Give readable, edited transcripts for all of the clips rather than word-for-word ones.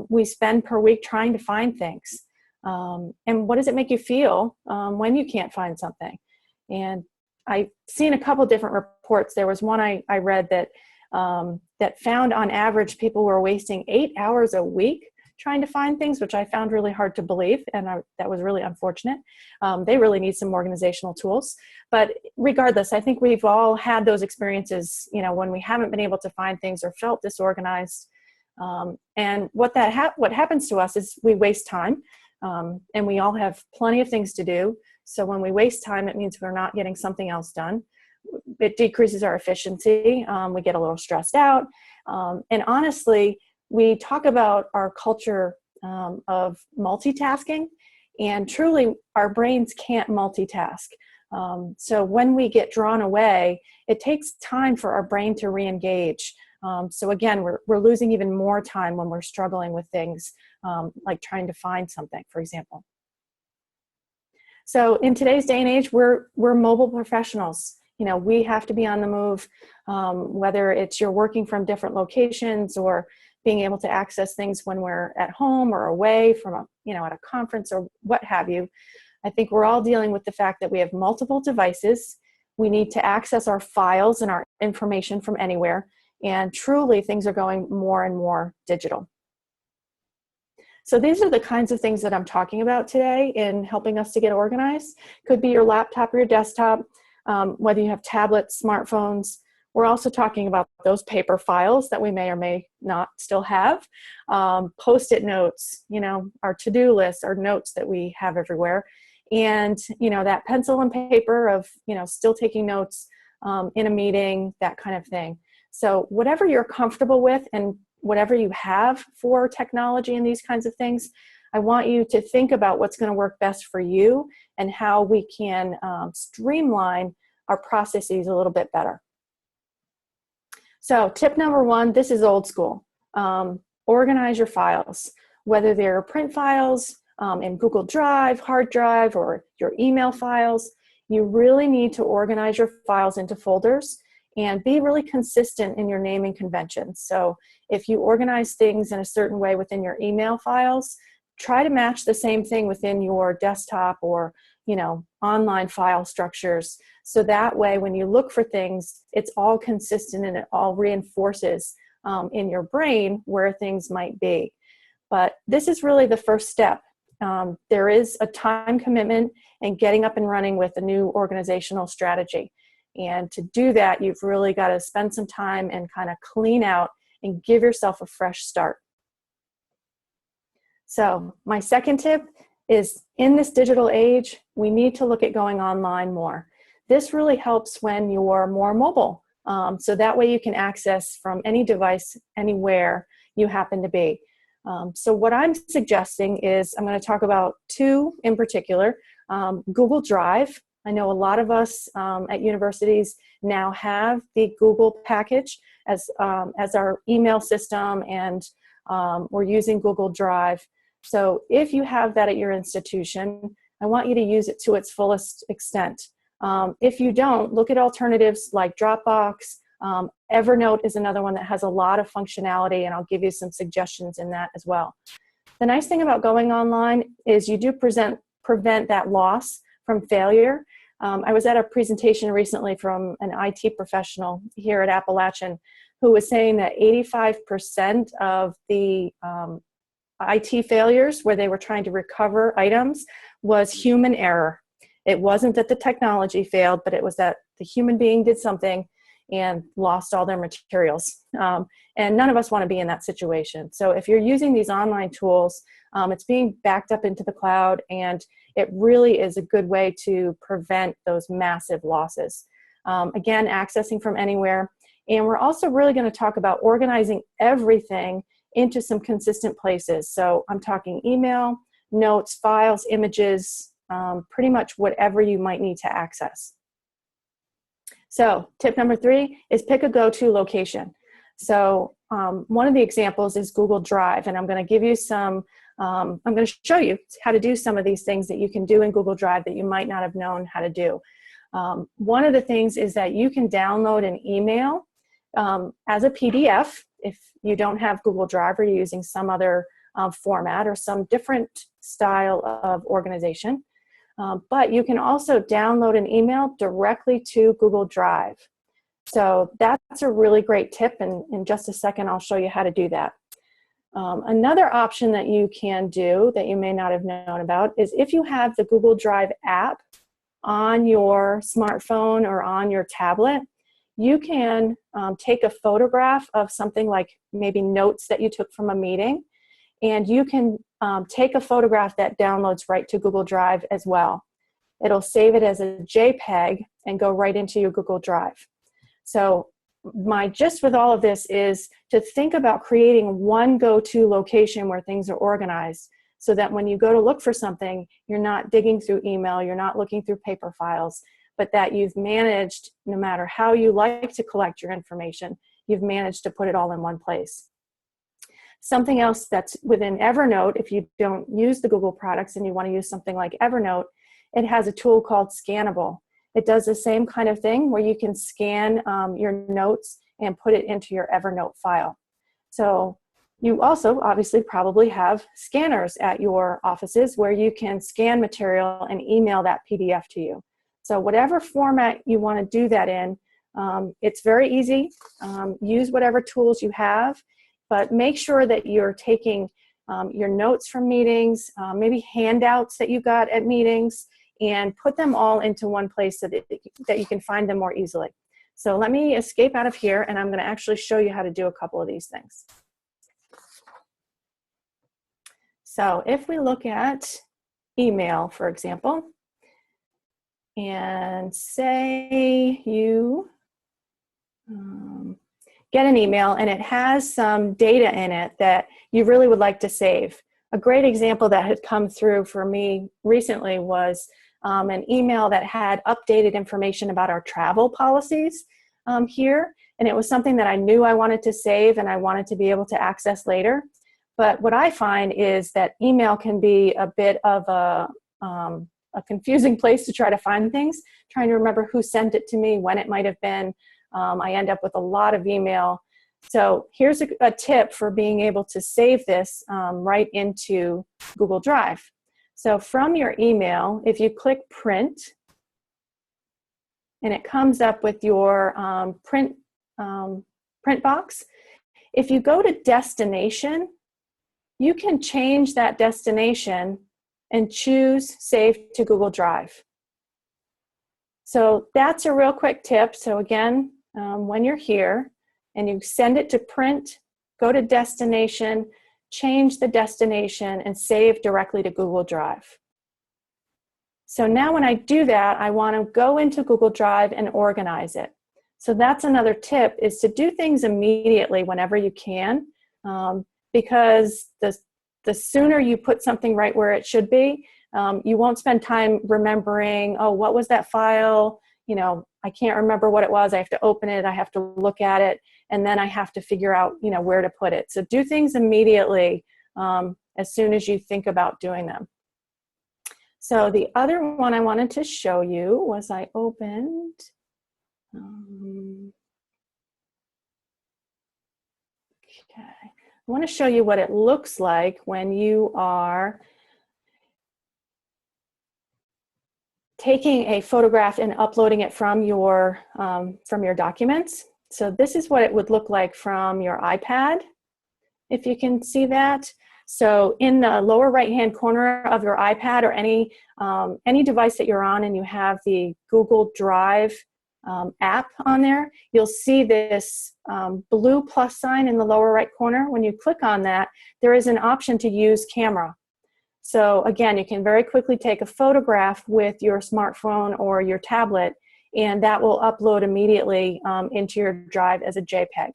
we spend per week trying to find things. And what does it make you feel when you can't find something? And I've seen a couple different reports. There was one I read that that found on average people were wasting 8 hours a week trying to find things, which I found really hard to believe, and that was really unfortunate. They really need some organizational tools. But regardless, I think we've all had those experiences, when we haven't been able to find things or felt disorganized. And what happens to us is we waste time, and we all have plenty of things to do. So when we waste time, it means we're not getting something else done. It decreases our efficiency. We get a little stressed out. And honestly, we talk about our culture of multitasking, and truly our brains can't multitask. So when we get drawn away, it takes time for our brain to re-engage. So again, we're losing even more time when we're struggling with things like trying to find something, for example. So in today's day and age, we're mobile professionals. We have to be on the move, whether it's you're working from different locations or being able to access things when we're at home or away from at a conference or what have you. I think we're all dealing with the fact that we have multiple devices. We need to access our files and our information from anywhere. And truly, things are going more and more digital. So these are the kinds of things that I'm talking about today in helping us to get organized. Could be your laptop or your desktop, whether you have tablets, smartphones. We're also talking about those paper files that we may or may not still have, Post-it notes, our to-do lists, our notes that we have everywhere, and that pencil and paper of still taking notes in a meeting, that kind of thing. So whatever you're comfortable with and whatever you have for technology and these kinds of things, I want you to think about what's going to work best for you and how we can streamline our processes a little bit better. So tip number one, this is old school. Organize your files, whether they're print files in Google Drive, hard drive, or your email files. You really need to organize your files into folders and be really consistent in your naming conventions. So if you organize things in a certain way within your email files, try to match the same thing within your desktop or online file structures. So that way, when you look for things, it's all consistent and it all reinforces in your brain where things might be. But this is really the first step. There is a time commitment in getting up and running with a new organizational strategy. And to do that, you've really got to spend some time and kind of clean out and give yourself a fresh start. So my second tip is, in this digital age, we need to look at going online more. This really helps when you're more mobile. So that way you can access from any device, anywhere you happen to be. So what I'm suggesting is, I'm going to talk about two in particular. Google Drive. I know a lot of us at universities now have the Google package as our email system, and we're using Google Drive. So if you have that at your institution, I want you to use it to its fullest extent. If you don't, look at alternatives like Dropbox. Evernote is another one that has a lot of functionality, and I'll give you some suggestions in that as well. The nice thing about going online is you do prevent that loss from failure. I was at a presentation recently from an IT professional here at Appalachian who was saying that 85% of the IT failures where they were trying to recover items was human error. It wasn't that the technology failed, but it was that the human being did something and lost all their materials. And none of us want to be in that situation. So if you're using these online tools, it's being backed up into the cloud, and it really is a good way to prevent those massive losses. Again, accessing from anywhere. And we're also really going to talk about organizing everything into some consistent places. So I'm talking email, notes, files, images, pretty much whatever you might need to access. So tip number 3 is pick a go-to location. So one of the examples is Google Drive, and I'm going to give you some, I'm going to show you how to do some of these things that you can do in Google Drive that you might not have known how to do. One of the things is that you can download an email as a PDF if you don't have Google Drive or you're using some other format or some different style of organization. But you can also download an email directly to Google Drive. So that's a really great tip, and in just a second I'll show you how to do that. Another option that you can do that you may not have known about is if you have the Google Drive app on your smartphone or on your tablet, you can take a photograph of something like maybe notes that you took from a meeting, and you can take a photograph that downloads right to Google Drive as well. It'll save it as a JPEG and go right into your Google Drive. So my gist with all of this is to think about creating one go-to location where things are organized, so that when you go to look for something, you're not digging through email, you're not looking through paper files, but that you've managed, no matter how you like to collect your information, you've managed to put it all in one place. Something else that's within Evernote, if you don't use the Google products and you want to use something like Evernote, it has a tool called Scannable. It does the same kind of thing where you can scan your notes and put it into your Evernote file. So you also obviously probably have scanners at your offices where you can scan material and email that PDF to you. So whatever format you want to do that in, it's very easy. Use whatever tools you have, but make sure that you're taking your notes from meetings, maybe handouts that you got at meetings, and put them all into one place so that you can find them more easily. So let me escape out of here, and I'm going to actually show you how to do a couple of these things. So if we look at email, for example, and say you get an email and it has some data in it that you really would like to save. A great example that had come through for me recently was an email that had updated information about our travel policies here, and it was something that I knew I wanted to save and I wanted to be able to access later. But what I find is that email can be a bit of a confusing place to try to find things, trying to remember who sent it to me, when it might have been. I end up with a lot of email. So here's a tip for being able to save this right into Google Drive. So from your email, if you click print, and it comes up with your print box, if you go to destination, you can change that destination and choose Save to Google Drive. So that's a real quick tip. So again, when you're here and you send it to print, go to destination, change the destination, and save directly to Google Drive. So now when I do that, I want to go into Google Drive and organize it. So that's another tip, is to do things immediately whenever you can, because the sooner you put something right where it should be, you won't spend time remembering, oh, what was that file? You know, I can't remember what it was. I have to open it. I have to look at it. And then I have to figure out, you know, where to put it. So do things immediately as soon as you think about doing them. So the other one I wanted to show you was I opened, okay. I want to show you what it looks like when you are taking a photograph and uploading it from your documents. So this is what it would look like from your iPad, if you can see that. So in the lower right-hand corner of your iPad or any device that you're on and you have the Google Drive app on there, you'll see this blue plus sign in the lower right corner. When you click on that, there is an option to use camera. So again, you can very quickly take a photograph with your smartphone or your tablet, and that will upload immediately into your drive as a JPEG.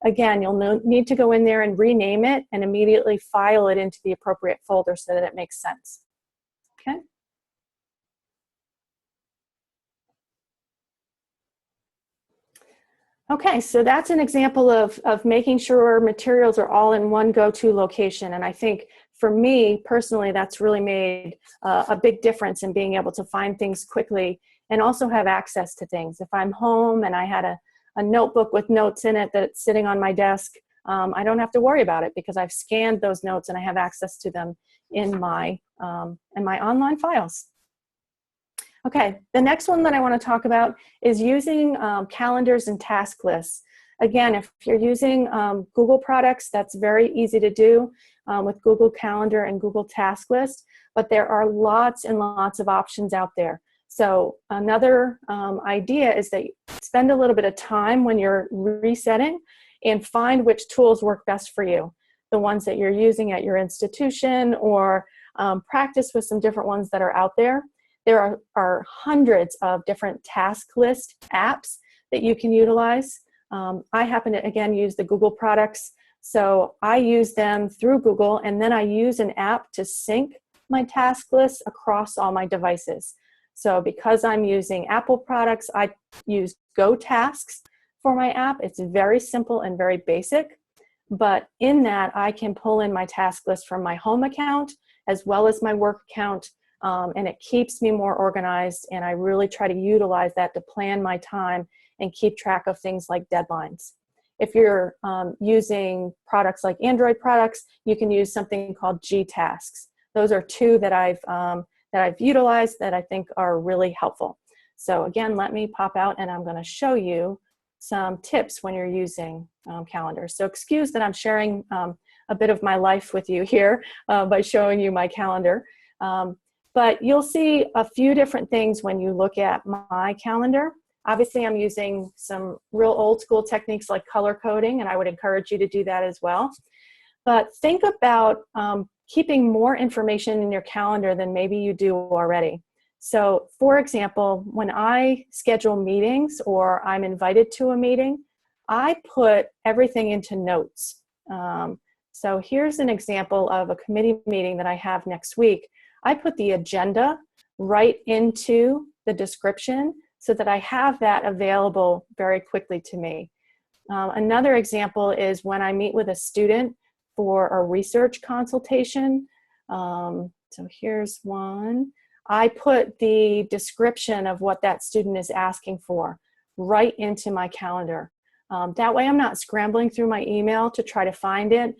Again, you'll need to go in there and rename it and immediately file it into the appropriate folder so that it makes sense. Okay? Okay, so that's an example of making sure materials are all in one go-to location. And I think for me personally, that's really made a big difference in being able to find things quickly and also have access to things. If I'm home and I had a notebook with notes in it that's sitting on my desk, I don't have to worry about it because I've scanned those notes and I have access to them in my online files. Okay, the next one that I want to talk about is using calendars and task lists. Again, if you're using Google products, that's very easy to do with Google Calendar and Google Task List, but there are lots and lots of options out there. So another idea is that you spend a little bit of time when you're resetting and find which tools work best for you. The ones that you're using at your institution, or practice with some different ones that are out there. There are hundreds of different task list apps that you can utilize. I happen to, again, use the Google products. So I use them through Google, and then I use an app to sync my task list across all my devices. So because I'm using Apple products, I use Go Tasks for my app. It's very simple and very basic. But in that, I can pull in my task list from my home account as well as my work account. And it keeps me more organized, and I really try to utilize that to plan my time and keep track of things like deadlines. If you're using products like Android products, you can use something called G-Tasks. Those are two that I've utilized that I think are really helpful. So again, let me pop out and I'm going to show you some tips when you're using calendars. So excuse that I'm sharing a bit of my life with you here by showing you my calendar. But you'll see a few different things when you look at my calendar. Obviously, I'm using some real old school techniques like color coding, and I would encourage you to do that as well. But think about keeping more information in your calendar than maybe you do already. So, for example, when I schedule meetings or I'm invited to a meeting, I put everything into notes. So here's an example of a committee meeting that I have next week. I put the agenda right into the description so that I have that available very quickly to me. Another example is when I meet with a student for a research consultation. So here's one. I put the description of what that student is asking for right into my calendar. That way I'm not scrambling through my email to try to find it.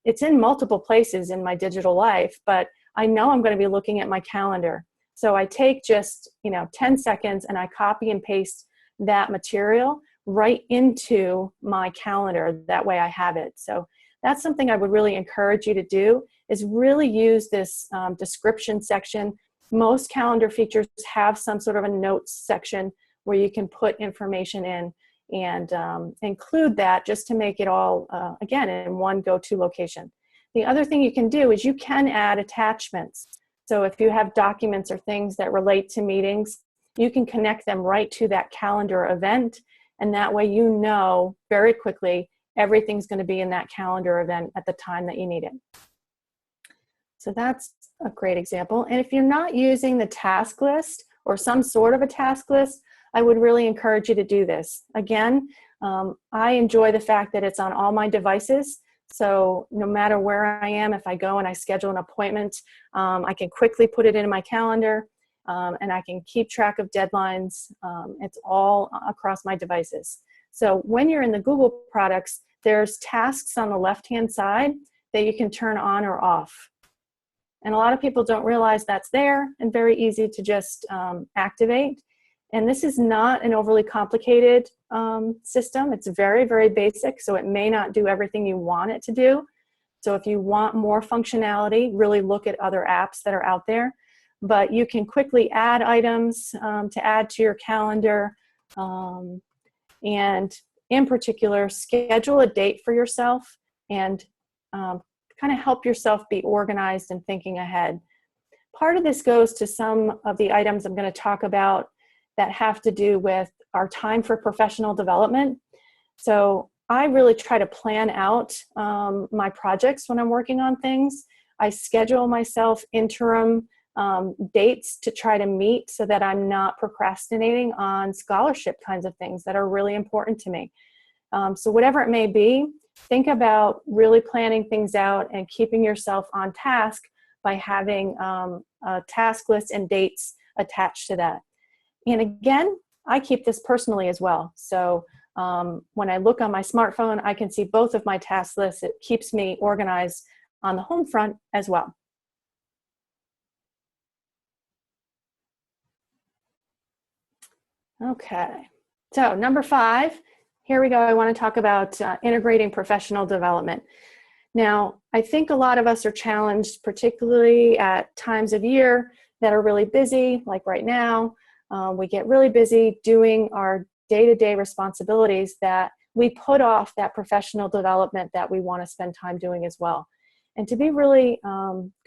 It's in multiple places in my digital life, but I know I'm going to be looking at my calendar. So I take just 10 seconds and I copy and paste that material right into my calendar. That way I have it. So that's something I would really encourage you to do, is really use this description section. Most calendar features have some sort of a notes section where you can put information in and include that just to make it all, again, in one go-to location. The other thing you can do is you can add attachments. So if you have documents or things that relate to meetings, you can connect them right to that calendar event, and that way you know very quickly everything's going to be in that calendar event at the time that you need it. So that's a great example. And if you're not using the task list or some sort of a task list, I would really encourage you to do this. Again, I enjoy the fact that it's on all my devices. So no matter where I am, if I go and I schedule an appointment, I can quickly put it in my calendar, and I can keep track of deadlines. It's all across my devices. So when you're in the Google products, there's tasks on the left-hand side that you can turn on or off. And a lot of people don't realize that's there and very easy to just activate. And this is not an overly complicated system. It's very, very basic, so it may not do everything you want it to do. So if you want more functionality, really look at other apps that are out there. But you can quickly add items to add to your calendar. And in particular, schedule a date for yourself and kind of help yourself be organized and thinking ahead. Part of this goes to some of the items I'm going to talk about that have to do with our time for professional development. So I really try to plan out my projects when I'm working on things. I schedule myself interim dates to try to meet so that I'm not procrastinating on scholarship kinds of things that are really important to me. So whatever it may be, think about really planning things out and keeping yourself on task by having a task list and dates attached to that. And again, I keep this personally as well. So When I look on my smartphone, I can see both of my task lists. It keeps me organized on the home front as well. Okay, so number 5, here we go. I want to talk about integrating professional development. Now, I think a lot of us are challenged, particularly at times of year that are really busy, like right now. We get really busy doing our day-to-day responsibilities that we put off that professional development that we want to spend time doing as well. And to be really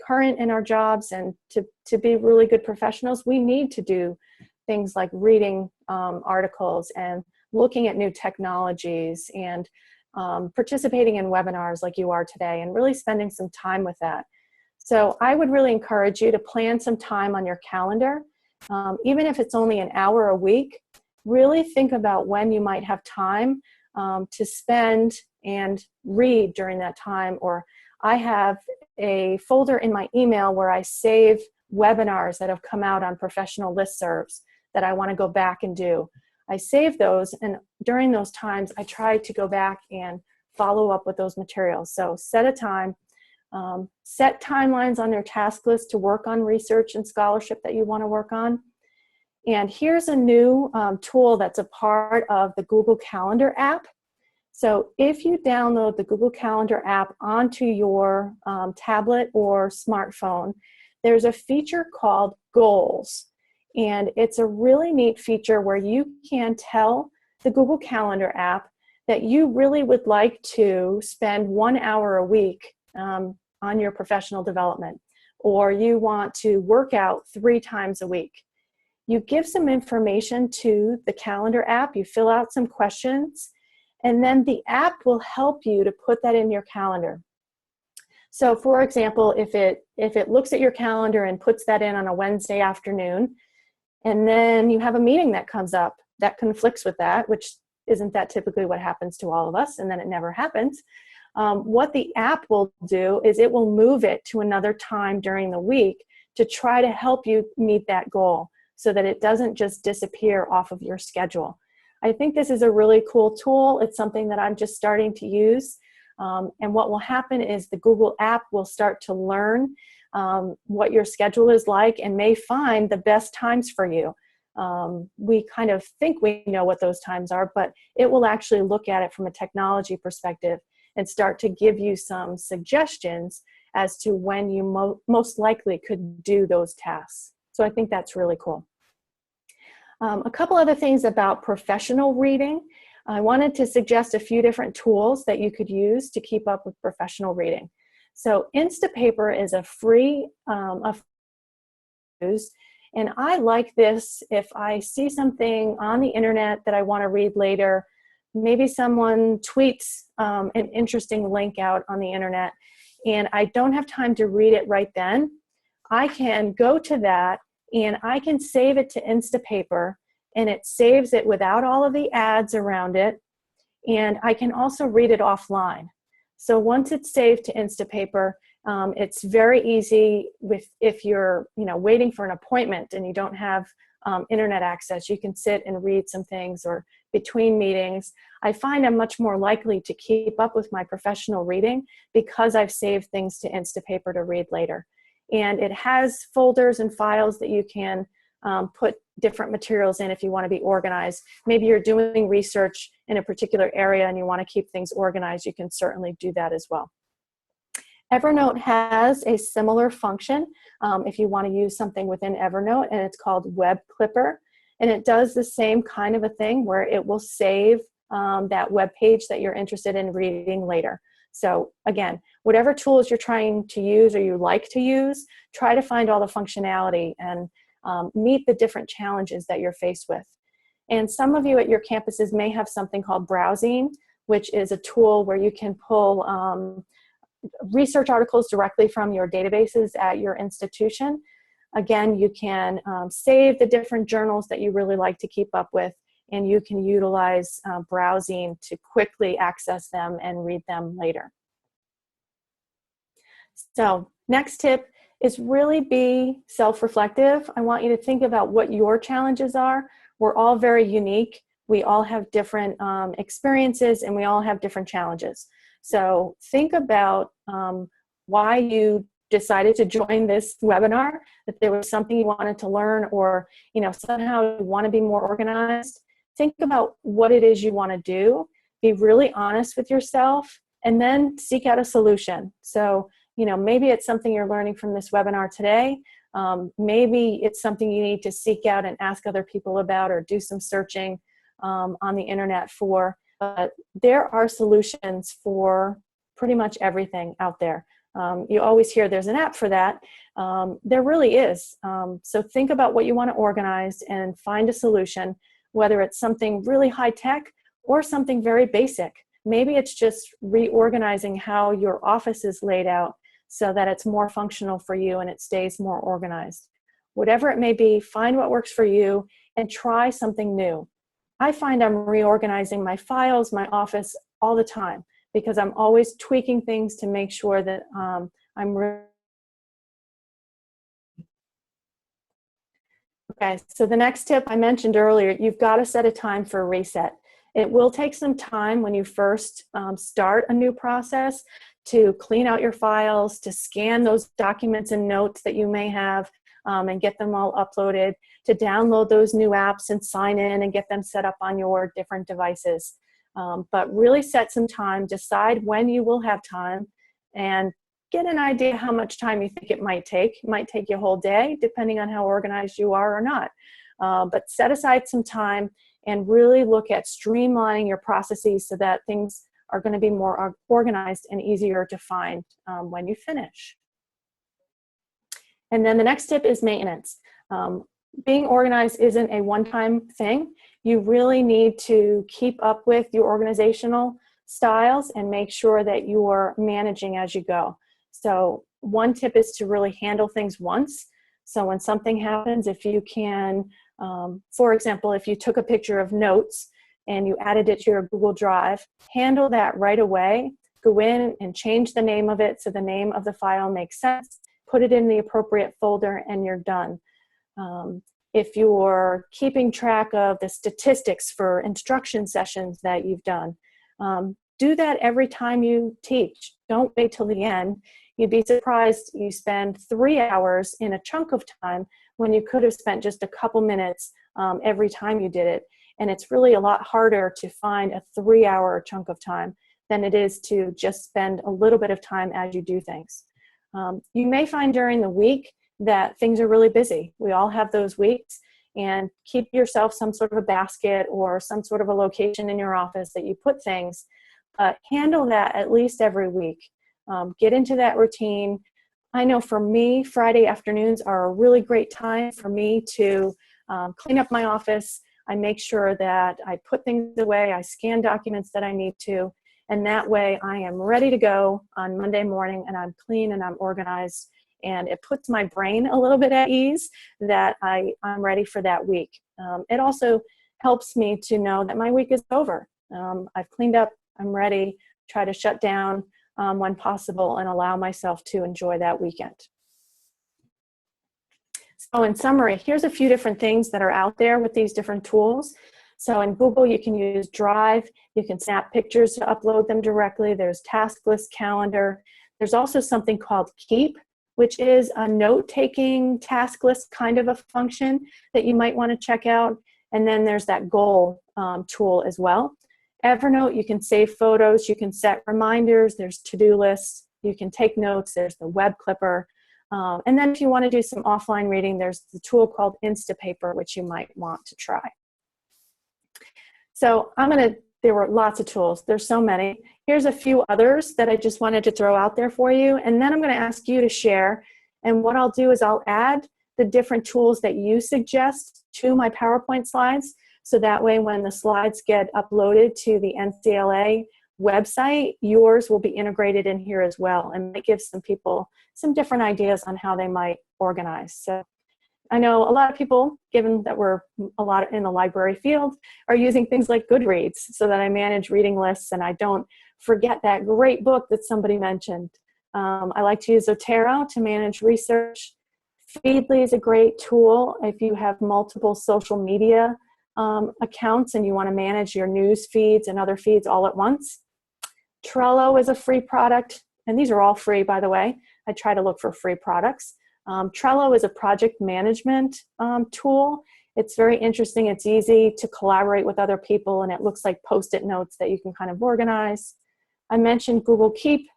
current in our jobs and to be really good professionals, we need to do things like reading articles and looking at new technologies and participating in webinars like you are today, and really spending some time with that. So I would really encourage you to plan some time on your calendar, even if it's only an hour a week. Really think about when you might have time to spend and read during that time. Or I have a folder in my email where I save webinars that have come out on professional listservs that I want to go back and do. I save those, and during those times, I try to go back and follow up with those materials. So set a time, set timelines on your task list to work on research and scholarship that you want to work on. And here's a new tool that's a part of the Google Calendar app. So if you download the Google Calendar app onto your tablet or smartphone, there's a feature called Goals. And it's a really neat feature where you can tell the Google Calendar app that you really would like to spend 1 hour a week on your professional development, or you want to work out 3 times a week. You give some information to the calendar app, you fill out some questions, and then the app will help you to put that in your calendar. So for example, if it looks at your calendar and puts that in on a Wednesday afternoon, and then you have a meeting that comes up that conflicts with that, which isn't that typically what happens to all of us, and then it never happens. What the app will do is it will move it to another time during the week to try to help you meet that goal so that it doesn't just disappear off of your schedule. I think this is a really cool tool. It's something that I'm just starting to use. And what will happen is the Google app will start to learn what your schedule is like and may find the best times for you. We kind of think we know what those times are, but it will actually look at it from a technology perspective and start to give you some suggestions as to when you most likely could do those tasks. So I think that's really cool. A couple other things about professional reading. I wanted to suggest a few different tools that you could use to keep up with professional reading. So Instapaper is a free use, and I like this if I see something on the internet that I want to read later. Maybe someone tweets an interesting link out on the internet, and I don't have time to read it right then. I can go to that, and I can save it to Instapaper, and it saves it without all of the ads around it, and I can also read it offline. So once it's saved to Instapaper, it's very easy if you're waiting for an appointment and you don't have internet access, you can sit and read some things, or between meetings. I find I'm much more likely to keep up with my professional reading because I've saved things to Instapaper to read later. And it has folders and files that you can put different materials in if you want to be organized. Maybe you're doing research in a particular area and you want to keep things organized, you can certainly do that as well. Evernote has a similar function if you want to use something within Evernote, and it's called Web Clipper. And it does the same kind of a thing where it will save that web page that you're interested in reading later. So again, whatever tools you're trying to use or you like to use, try to find all the functionality and meet the different challenges that you're faced with. And some of you at your campuses may have something called browsing, which is a tool where you can pull research articles directly from your databases at your institution. Again, you can save the different journals that you really like to keep up with, and you can utilize browsing to quickly access them and read them later. So next tip is really be self-reflective. I want you to think about what your challenges are. We're all very unique. We all have different experiences, and we all have different challenges. So think about why you decided to join this webinar, that there was something you wanted to learn, or somehow you want to be more organized. Think about what it is you want to do. Be really honest with yourself, and then seek out a solution. So maybe it's something you're learning from this webinar today. Maybe it's something you need to seek out and ask other people about, or do some searching on the internet for. But there are solutions for pretty much everything out there. You always hear there's an app for that. There really is. So think about what you want to organize and find a solution, whether it's something really high tech or something very basic. Maybe it's just reorganizing how your office is laid out so that it's more functional for you and it stays more organized. Whatever it may be, find what works for you and try something new. I find I'm reorganizing my files, my office all the time, because I'm always tweaking things to make sure that Okay, so the next tip I mentioned earlier, you've got to set a time for a reset. It will take some time when you first start a new process to clean out your files, to scan those documents and notes that you may have and get them all uploaded, to download those new apps and sign in and get them set up on your different devices. But really set some time, decide when you will have time, and get an idea how much time you think it might take. It might take you a whole day, depending on how organized you are or not. But set aside some time and really look at streamlining your processes so that things are going to be more organized and easier to find when you finish. And then the next tip is maintenance. Being organized isn't a one-time thing. You really need to keep up with your organizational styles and make sure that you're managing as you go. So one tip is to really handle things once. So when something happens, if you can, for example, if you took a picture of notes and you added it to your Google Drive, handle that right away. Go in and change the name of it so the name of the file makes sense. Put it in the appropriate folder and you're done. If you're keeping track of the statistics for instruction sessions that you've done, do that every time you teach. Don't wait till the end. You'd be surprised you spend 3 hours in a chunk of time when you could have spent just a couple minutes every time you did it. And it's really a lot harder to find a 3-hour chunk of time than it is to just spend a little bit of time as you do things. You may find during the week that things are really busy. We all have those weeks, and keep yourself some sort of a basket or some sort of a location in your office that you put things. Handle that at least every week. Get into that routine. I know for me, Friday afternoons are a really great time for me to clean up my office. I make sure that I put things away, I scan documents that I need to, and that way I am ready to go on Monday morning and I'm clean and I'm organized, and it puts my brain a little bit at ease that I'm ready for that week. It also helps me to know that my week is over. I've cleaned up, I'm ready, try to shut down when possible and allow myself to enjoy that weekend. So in summary, here's a few different things that are out there with these different tools. So in Google, you can use Drive. You can snap pictures to upload them directly. There's Task List Calendar. There's also something called Keep, which is a note-taking task list kind of a function that you might want to check out. And then there's that Goal tool as well. Evernote, you can save photos. You can set reminders. There's to-do lists. You can take notes. There's the web clipper. And then if you want to do some offline reading, there's the tool called Instapaper, which you might want to try. So there were lots of tools. There's so many. Here's a few others that I just wanted to throw out there for you. And then I'm going to ask you to share. And what I'll do is I'll add the different tools that you suggest to my PowerPoint slides. So that way when the slides get uploaded to the NCLA website, yours will be integrated in here as well. And it gives some people some different ideas on how they might organize. So I know a lot of people, given that we're a lot in the library field, are using things like Goodreads so that I manage reading lists and I don't forget that great book that somebody mentioned. I like to use Zotero to manage research. Feedly is a great tool if you have multiple social media accounts and you want to manage your news feeds and other feeds all at once. Trello is a free product, and these are all free, by the way. I try to look for free products. Trello is a project management tool. It's very interesting. It's easy to collaborate with other people, and it looks like Post-it notes that you can kind of organize. I mentioned Google Keep.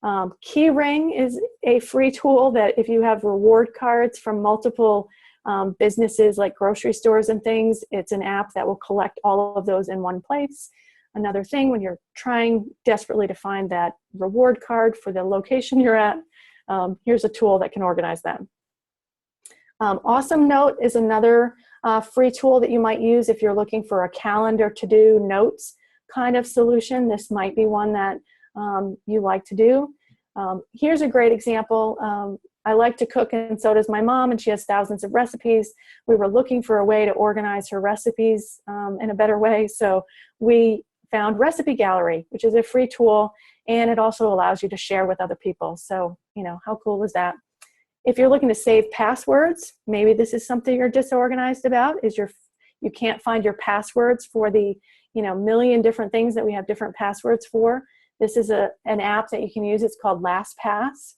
Keyring is a free tool that if you have reward cards from multiple businesses like grocery stores and things, it's an app that will collect all of those in one place. Another thing, when you're trying desperately to find that reward card for the location you're at, here's a tool that can organize them. Awesome Note is another free tool that you might use if you're looking for a calendar to-do notes kind of solution. This might be one that you like to do. Here's a great example. I like to cook, and so does my mom, and she has thousands of recipes. We were looking for a way to organize her recipes in a better way, so we found Recipe Gallery, which is a free tool, and it also allows you to share with other people. So, you know, how cool is that? If you're looking to save passwords, maybe this is something you're disorganized about, is you can't find your passwords for the, you know, million different things that we have different passwords for. This is an app that you can use. It's called LastPass.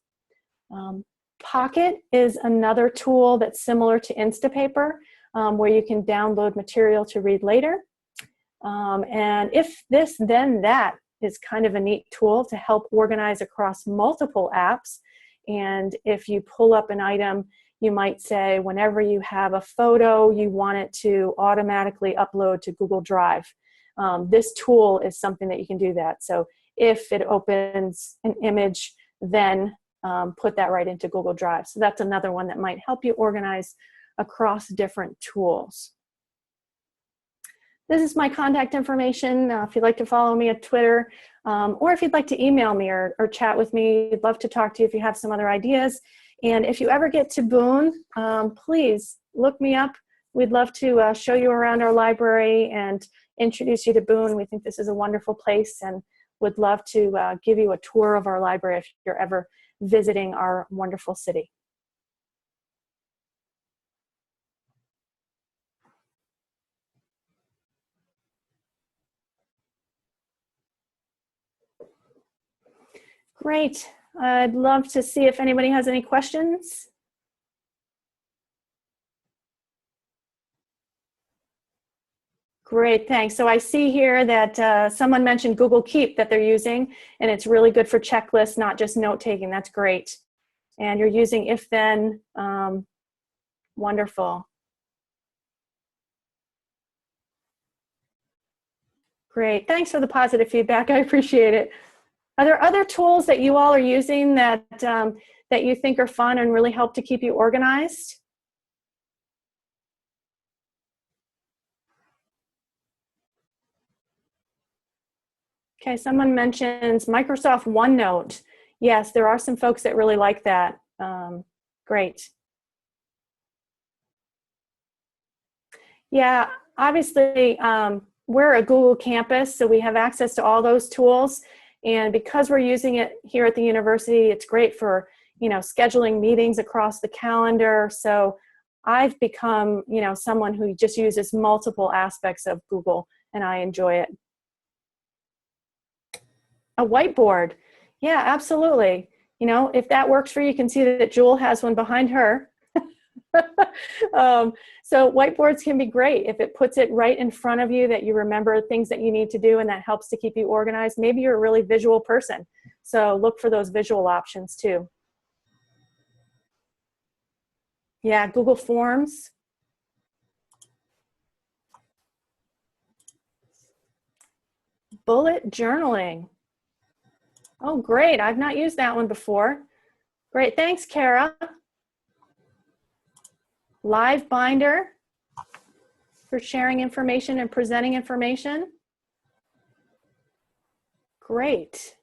Pocket is another tool that's similar to Instapaper, where you can download material to read later. And if this, then that is kind of a neat tool to help organize across multiple apps. And if you pull up an item, you might say whenever you have a photo, you want it to automatically upload to Google Drive. This tool is something that you can do that. So if it opens an image, then put that right into Google Drive. So that's another one that might help you organize across different tools. This is my contact information. If you'd like to follow me at Twitter, or if you'd like to email me or chat with me, I'd love to talk to you if you have some other ideas. And if you ever get to Boone, please look me up. We'd love to show you around our library and introduce you to Boone. We think this is a wonderful place and would love to give you a tour of our library if you're ever visiting our wonderful city. Great. I'd love to see if anybody has any questions. Great, thanks. So I see here that someone mentioned Google Keep that they're using, and it's really good for checklists, not just note-taking. That's great. And you're using if-then. Wonderful. Great. Thanks for the positive feedback. I appreciate it. Are there other tools that you all are using that, that you think are fun and really help to keep you organized? Okay, someone mentions Microsoft OneNote. Yes, there are some folks that really like that. Great. Yeah, obviously, we're a Google campus, so we have access to all those tools. And because we're using it here at the university, it's great for, you know, scheduling meetings across the calendar. So I've become, you know, someone who just uses multiple aspects of Google, and I enjoy it. A whiteboard. Yeah, absolutely. You know, if that works for you, you can see that Jewel has one behind her. So whiteboards can be great if it puts it right in front of you, that you remember things that you need to do, and that helps to keep you organized. Maybe you're a really visual person, so look for those visual options too. Yeah, Google Forms. Bullet journaling. Oh, great. I've not used that one before. Great. Thanks, Kara. Live Binder for sharing information and presenting information. Great.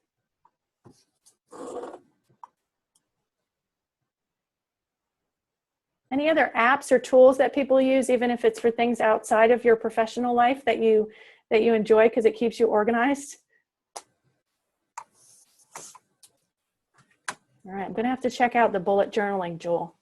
Any other apps or tools that people use, even if it's for things outside of your professional life, that you enjoy because it keeps you organized? All right, I'm going to have to check out the bullet journaling, Jewel.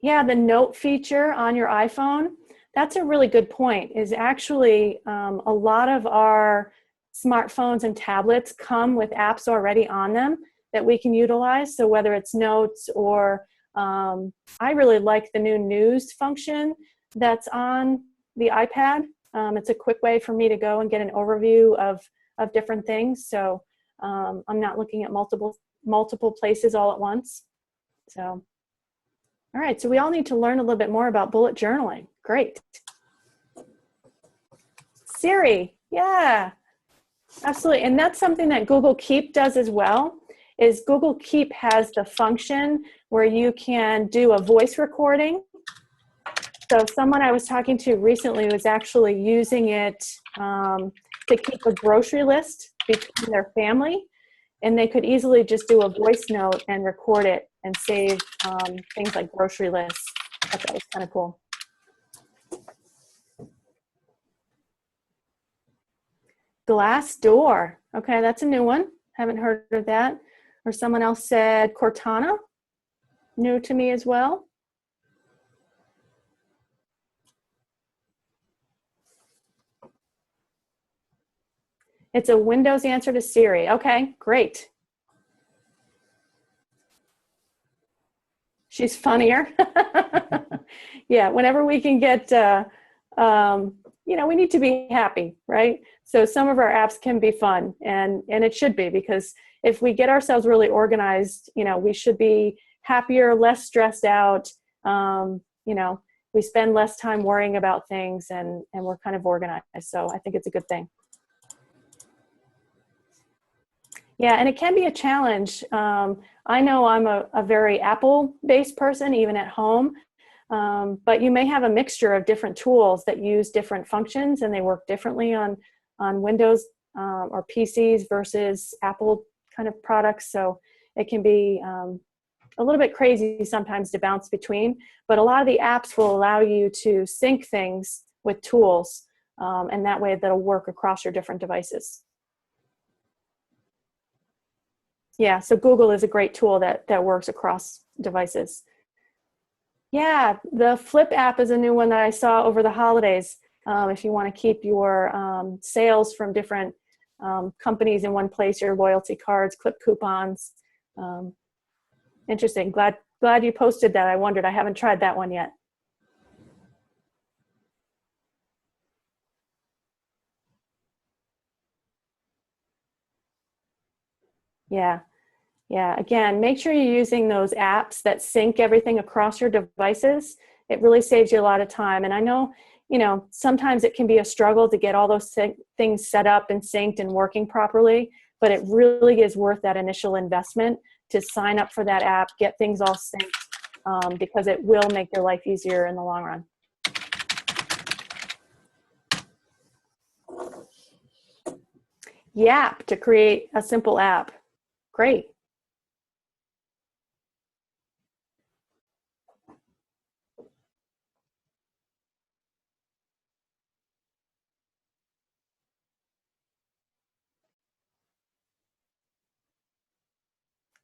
Yeah, the note feature on your iPhone, that's a really good point, is actually a lot of our smartphones and tablets come with apps already on them that we can utilize. So whether it's notes or I really like the new news function that's on the iPad. It's a quick way for me to go and get an overview of different things. So I'm not looking at multiple places all at once. So. All right, so we all need to learn a little bit more about bullet journaling. Great. Siri, yeah, absolutely. And that's something that Google Keep does as well, is Google Keep has the function where you can do a voice recording. So someone I was talking to recently was actually using it to keep a grocery list between their family. And they could easily just do a voice note and record it and save things like grocery lists. I thought that was kind of cool. Glassdoor. Okay, that's a new one. Haven't heard of that. Or someone else said Cortana. New to me as well. It's a Windows answer to Siri. Okay, great. She's funnier. Yeah, whenever we can get, you know, we need to be happy, right? So some of our apps can be fun, and it should be, because if we get ourselves really organized, you know, we should be happier, less stressed out. You know, we spend less time worrying about things, and we're kind of organized. So I think it's a good thing. Yeah, and it can be a challenge. I know I'm a very Apple-based person, even at home, but you may have a mixture of different tools that use different functions, and they work differently on Windows or PCs versus Apple kind of products. So it can be a little bit crazy sometimes to bounce between, but a lot of the apps will allow you to sync things with tools, and that way that'll work across your different devices. Yeah, so Google is a great tool that works across devices. Yeah, the Flip app is a new one that I saw over the holidays. If you want to keep your sales from different companies in one place, your loyalty cards, clip coupons. Interesting. Glad you posted that. I wondered. I haven't tried that one yet. Yeah. Yeah, again, make sure you're using those apps that sync everything across your devices. It really saves you a lot of time. And I know, you know, sometimes it can be a struggle to get all those things set up and synced and working properly, but it really is worth that initial investment to sign up for that app, get things all synced, because it will make your life easier in the long run. Yap, to create a simple app. Great.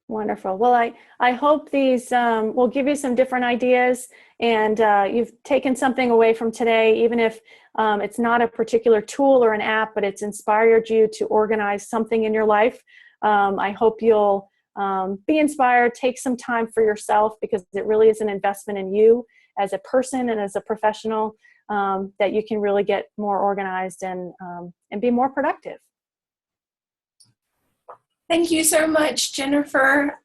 Wonderful. Well, I hope these will give you some different ideas, and you've taken something away from today, even if it's not a particular tool or an app, but it's inspired you to organize something in your life. I hope you'll be inspired, take some time for yourself, because it really is an investment in you as a person and as a professional, that you can really get more organized and be more productive. Thank you so much, Jennifer.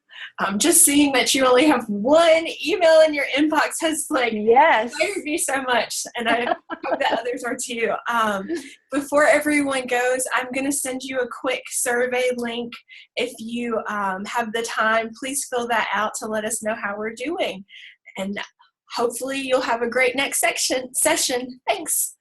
Just seeing that you only have one email in your inbox has inspired me so much, and I hope that others are too. Before everyone goes, I'm going to send you a quick survey link. If you have the time, please fill that out to let us know how we're doing, and hopefully you'll have a great next session. Thanks.